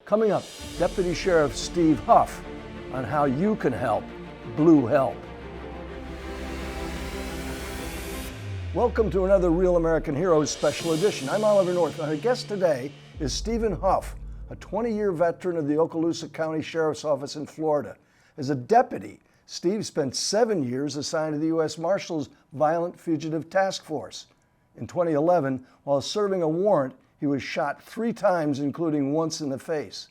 Coming up, Deputy Sheriff Steve Hough on how you can help Blue Help. Welcome to another Real American Heroes special edition. I'm Oliver North, and our guest today is Stephen Hough, a 20-year veteran of the Okaloosa County Sheriff's Office in Florida. As a deputy, Steve spent 7 years assigned to the U.S. Marshals Violent Fugitive Task Force. In 2011, while serving a warrant, he was shot 3 times, including once in the face.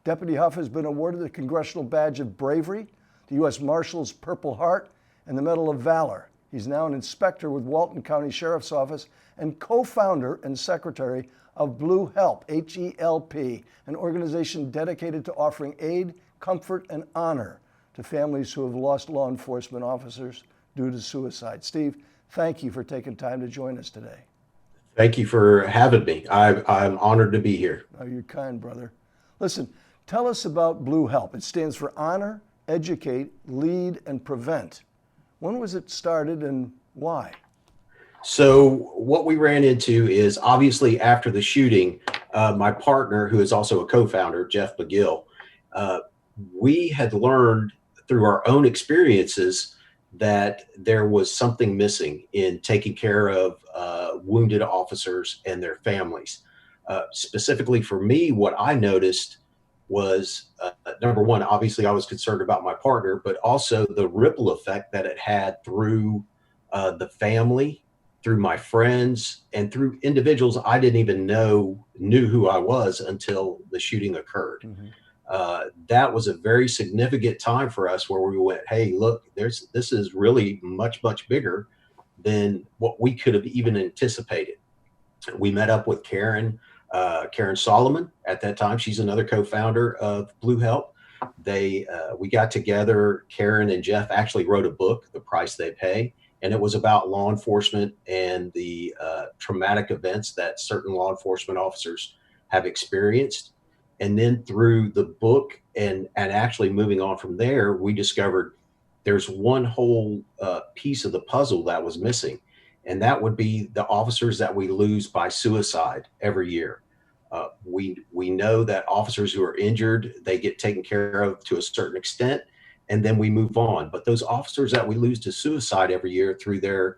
Deputy Hough has been awarded the Congressional Badge of Bravery, the U.S. Marshals Purple Heart, and the Medal of Valor. He's now an inspector with Walton County Sheriff's Office and co-founder and secretary of Blue Help, H-E-L-P, an organization dedicated to offering aid, comfort, and honor to families who have lost law enforcement officers due to suicide. Steve, thank you for taking time to join us today. Thank you for having me. I'm honored to be here. Oh, you're kind, brother. Listen, tell us about Blue Help. It stands for Honor, Educate, Lead, and Prevent. When was it started and why? So what we ran into is obviously after the shooting, my partner, who is also a co-founder, Jeff McGill, we had learned through our own experiences that there was something missing in taking care of wounded officers and their families. Specifically for me, what I noticed was, number one, obviously I was concerned about my partner, but also the ripple effect that it had through the family, through my friends, and through individuals I didn't even knew who I was until the shooting occurred. Mm-hmm. That was a very significant time for us where we went, hey, look, this is really much, much bigger than what we could have even anticipated. We met up with Karen Solomon at that time. She's another co-founder of Blue Help. We got together. Karen and Jeff actually wrote a book, The Price They Pay, and it was about law enforcement and the traumatic events that certain law enforcement officers have experienced. And then through the book and actually moving on from there, we discovered there's one whole piece of the puzzle that was missing. And that would be the officers that we lose by suicide every year. We know that officers who are injured, they get taken care of to a certain extent, and then we move on. But those officers that we lose to suicide every year through their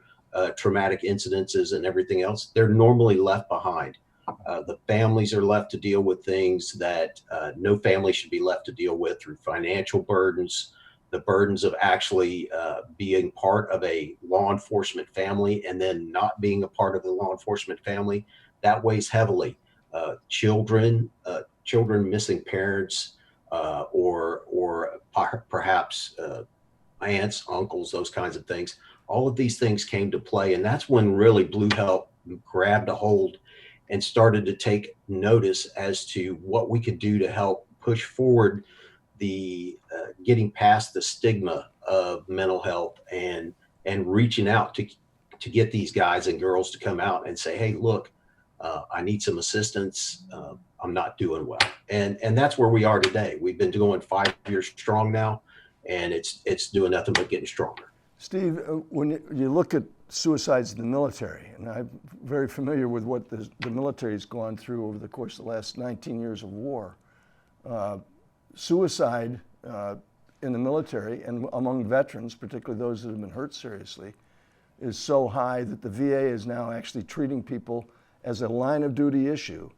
traumatic incidences and everything else, they're normally left behind. The families are left to deal with things that no family should be left to deal with through financial burdens, the burdens of actually being part of a law enforcement family and then not being a part of the law enforcement family. That weighs heavily. Children missing parents, or perhaps aunts, uncles, those kinds of things. All of these things came to play, and that's when really Blue Help grabbed a hold and started to take notice as to what we could do to help push forward the getting past the stigma of mental health and reaching out to get these guys and girls to come out and say, hey, look, I need some assistance. I'm not doing well. And that's where we are today. We've been going 5 years strong now, and it's doing nothing but getting stronger. Steve, when you look at suicides in the military, and I'm very familiar with what the military has gone through over the course of the last 19 years of war, suicide in the military and among veterans, particularly those that have been hurt seriously, is so high that the VA is now actually treating people as a line of duty issue,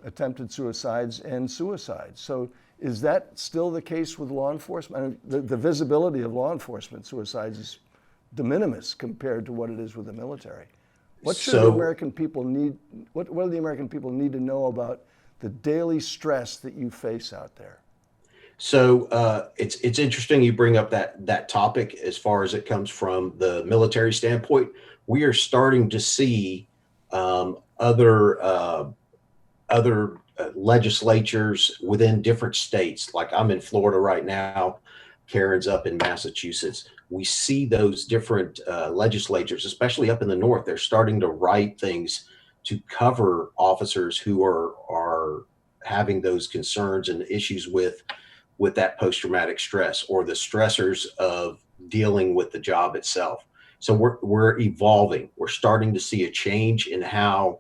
attempted suicides and suicides. So is that still the case with law enforcement? I mean, the visibility of law enforcement suicides is de minimis compared to what it is with the military. What should the American people need? What do the American people need to know about the daily stress that you face out there? So it's interesting you bring up that topic as far as it comes from the military standpoint. We are starting to see other legislatures within different states. Like I'm in Florida right now, Karen's up in Massachusetts. We see those different legislatures, especially up in the north. They're starting to write things to cover officers who are having those concerns and issues with that post-traumatic stress or the stressors of dealing with the job itself. So we're evolving. We're starting to see a change in how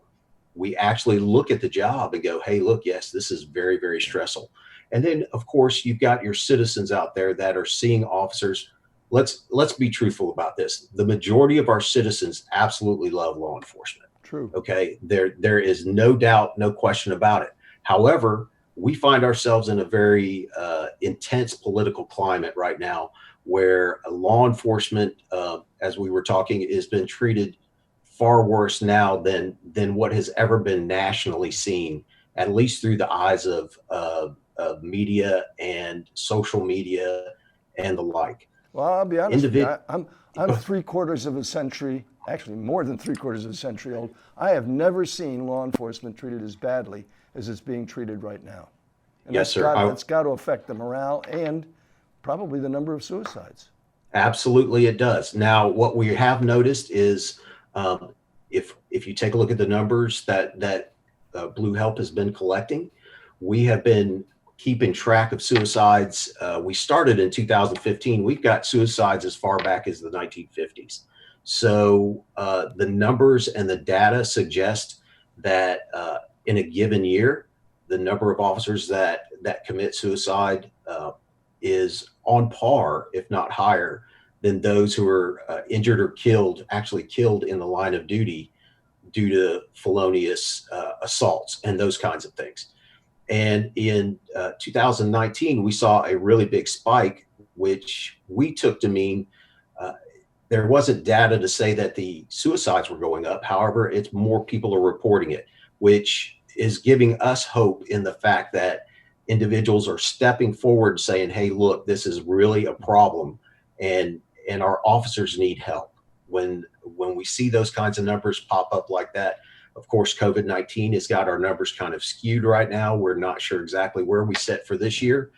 we actually look at the job and go, hey, look, yes, this is very, very stressful. And then, of course, you've got your citizens out there that are seeing officers. Let's be truthful about this. The majority of our citizens absolutely love law enforcement. True. Okay, there is no doubt, no question about it. However, we find ourselves in a very intense political climate right now, where law enforcement, as we were talking, has been treated far worse now than what has ever been nationally seen, at least through the eyes of media and social media and the like. Well, I'll be honest with you. Individ- I'm 3/4 of a century, actually more than 3/4 of a century old. I have never seen law enforcement treated as badly as it's being treated right now. And Yes, sir. That's got to affect the morale and probably the number of suicides. Absolutely, it does. Now, what we have noticed is, if you take a look at the numbers that Blue Help has been collecting, we have been keeping track of suicides. We started in 2015. We've got suicides as far back as the 1950s. So the numbers and the data suggest that in a given year, the number of officers that commit suicide is on par, if not higher, than those who are injured or actually killed in the line of duty due to felonious assaults and those kinds of things. And in 2019, we saw a really big spike, which we took to mean there wasn't data to say that the suicides were going up. However, it's more people are reporting it, which is giving us hope in the fact that individuals are stepping forward saying, hey, look, this is really a problem, and our officers need help. When we see those kinds of numbers pop up like that, of course, COVID-19 has got our numbers kind of skewed right now. We're not sure exactly where we set for this year,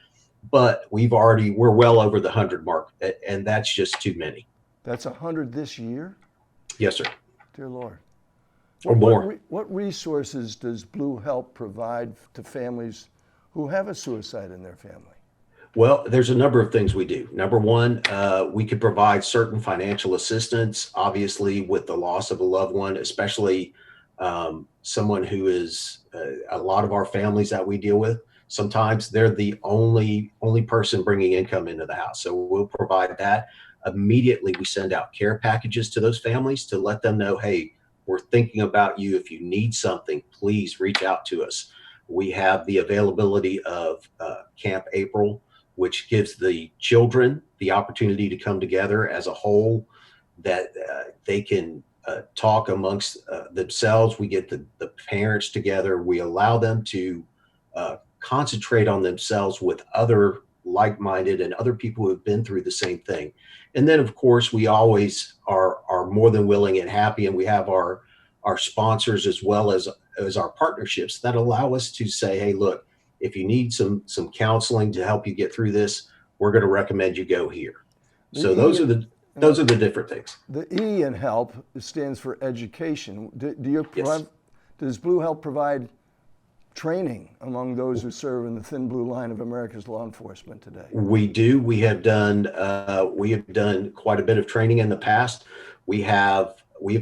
but we're well over the 100 mark, and that's just too many. That's 100 this year? Yes, sir. Dear Lord. Or more. What resources does Blue Help provide to families who have a suicide in their family? Well, there's a number of things we do. Number one, we could provide certain financial assistance, obviously, with the loss of a loved one, especially someone who is a lot of our families that we deal with. Sometimes they're the only person bringing income into the house. So we'll provide that. Immediately, we send out care packages to those families to let them know, hey, we're thinking about you. If you need something, please reach out to us. We have the availability of Camp April, which gives the children the opportunity to come together as a whole, that they can talk amongst themselves. We get the parents together. We allow them to concentrate on themselves with other like-minded and other people who have been through the same thing. And then, of course, we always are more than willing and happy, and we have our sponsors as well as our partnerships that allow us to say, hey, look, if you need some counseling to help you get through this, we're going to recommend you go here. So those are the different things. The E in HELP stands for education. Yes. Does Blue Help provide training among those who serve in the thin blue line of America's law enforcement today? We do. We have done quite a bit of training in the past. We've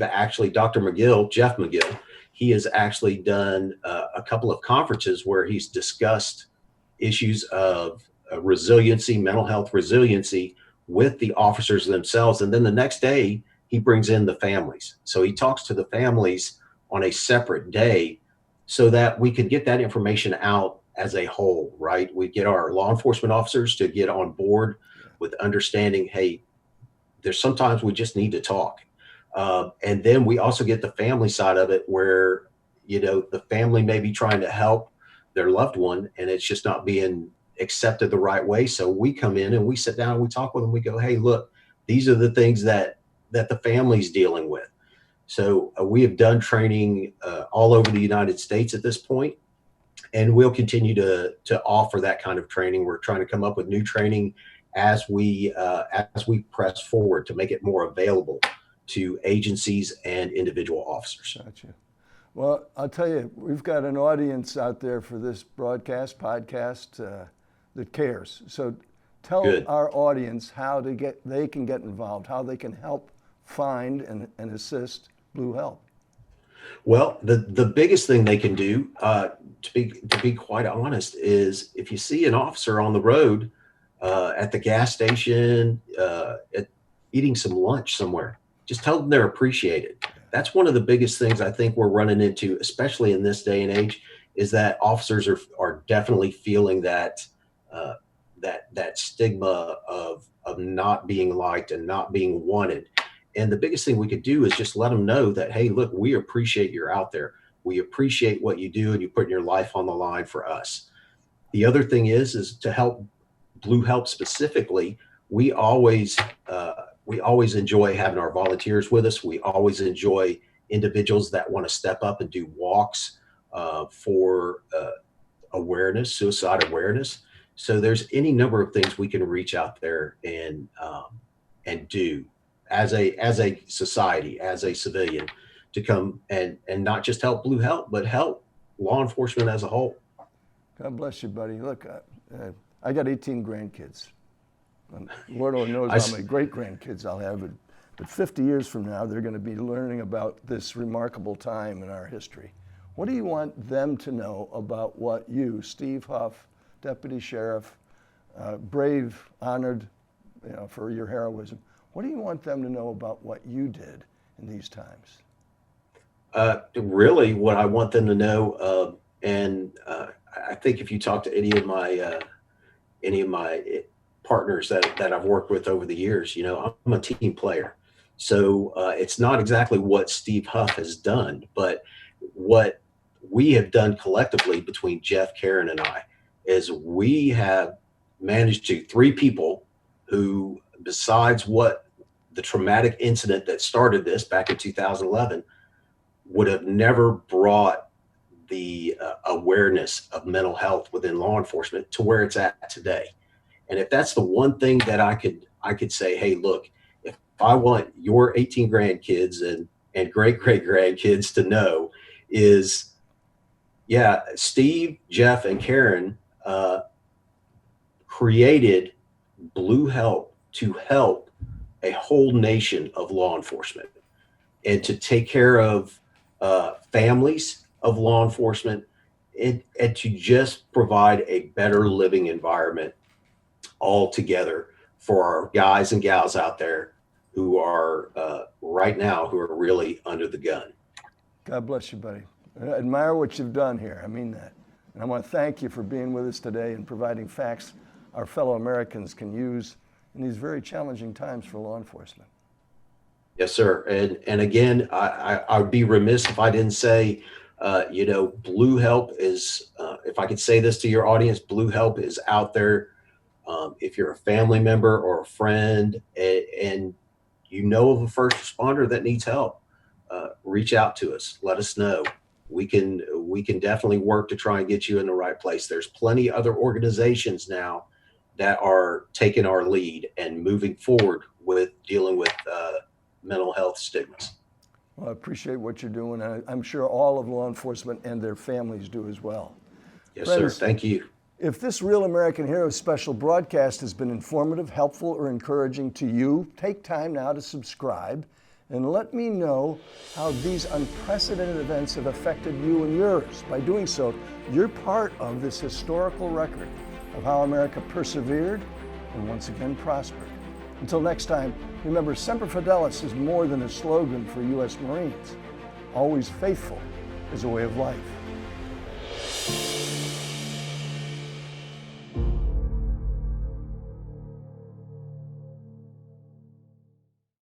actually, Dr. McGill, Jeff McGill, he has actually done a couple of conferences where he's discussed issues of resiliency, mental health resiliency with the officers themselves. And then the next day, he brings in the families. So he talks to the families on a separate day so that we could get that information out as a whole, right? We get our law enforcement officers to get on board with understanding, hey, there's sometimes we just need to talk. And then we also get the family side of it where, the family may be trying to help their loved one and it's just not being accepted the right way. So we come in and we sit down and we talk with them. We go, hey, look, these are the things that the family's dealing with. So we have done training all over the United States at this point, and we'll continue to offer that kind of training. We're trying to come up with new training as we press forward to make it more available to agencies and individual officers. Gotcha. Well, I'll tell you, we've got an audience out there for this podcast that cares. So tell our audience how they can get involved, how they can help find and assist Blue Help. Well, the biggest thing they can do, to be quite honest, is if you see an officer on the road, at the gas station, eating some lunch somewhere, just tell them they're appreciated. That's one of the biggest things I think we're running into, especially in this day and age, is that officers are definitely feeling that uh, that stigma of not being liked and not being wanted. And the biggest thing we could do is just let them know that, hey, look, we appreciate you're out there. We appreciate what you do, and you put your life on the line for us. The other thing is to help Blue Help specifically. We always we always enjoy having our volunteers with us. We always enjoy individuals that want to step up and do walks for awareness, suicide awareness. So there's any number of things we can reach out there and do as a society, as a civilian, to come and not just help Blue Help, but help law enforcement as a whole. God bless you, buddy. Look, I got 18 grandkids. Lord only knows I how many great grandkids I'll have, but 50 years from now, they're going to be learning about this remarkable time in our history. What do you want them to know about what you, Steve Hough, Deputy Sheriff, brave, honored, for your heroism? What do you want them to know about what you did in these times? Really, what I want them to know, and I think if you talk to any of my partners that I've worked with over the years, I'm a team player. So it's not exactly what Steve Hough has done, but what we have done collectively between Jeff, Karen, and I is we have managed to three people who, besides what the traumatic incident that started this back in 2011, would have never brought the awareness of mental health within law enforcement to where it's at today. And if that's the one thing that I could say, hey, look, if I want your 18 grandkids and great grandkids to know is, yeah, Steve, Jeff, and Karen created Blue Help to help a whole nation of law enforcement and to take care of families of law enforcement and to just provide a better living environment altogether for our guys and gals out there who are right now who are really under the gun. God bless you, buddy. I admire what you've done here. I mean that. And I want to thank you for being with us today and providing facts our fellow Americans can use in these very challenging times for law enforcement. Yes, sir. And again, I would be remiss if I didn't say, Blue Help is, if I could say this to your audience, Blue Help is out there. If you're a family member or a friend and you know of a first responder that needs help, reach out to us. Let us know. We can definitely work to try and get you in the right place. There's plenty other organizations now that are taking our lead and moving forward with dealing with mental health stigmas. Well, I appreciate what you're doing. I'm sure all of law enforcement and their families do as well. Yes, Friends, sir. Thank you. If this Real American Heroes special broadcast has been informative, helpful, or encouraging to you, take time now to subscribe and let me know how these unprecedented events have affected you and yours. By doing so, you're part of this historical record of how America persevered and once again prospered. Until next time, remember, Semper Fidelis is more than a slogan for U.S. Marines. Always faithful is a way of life.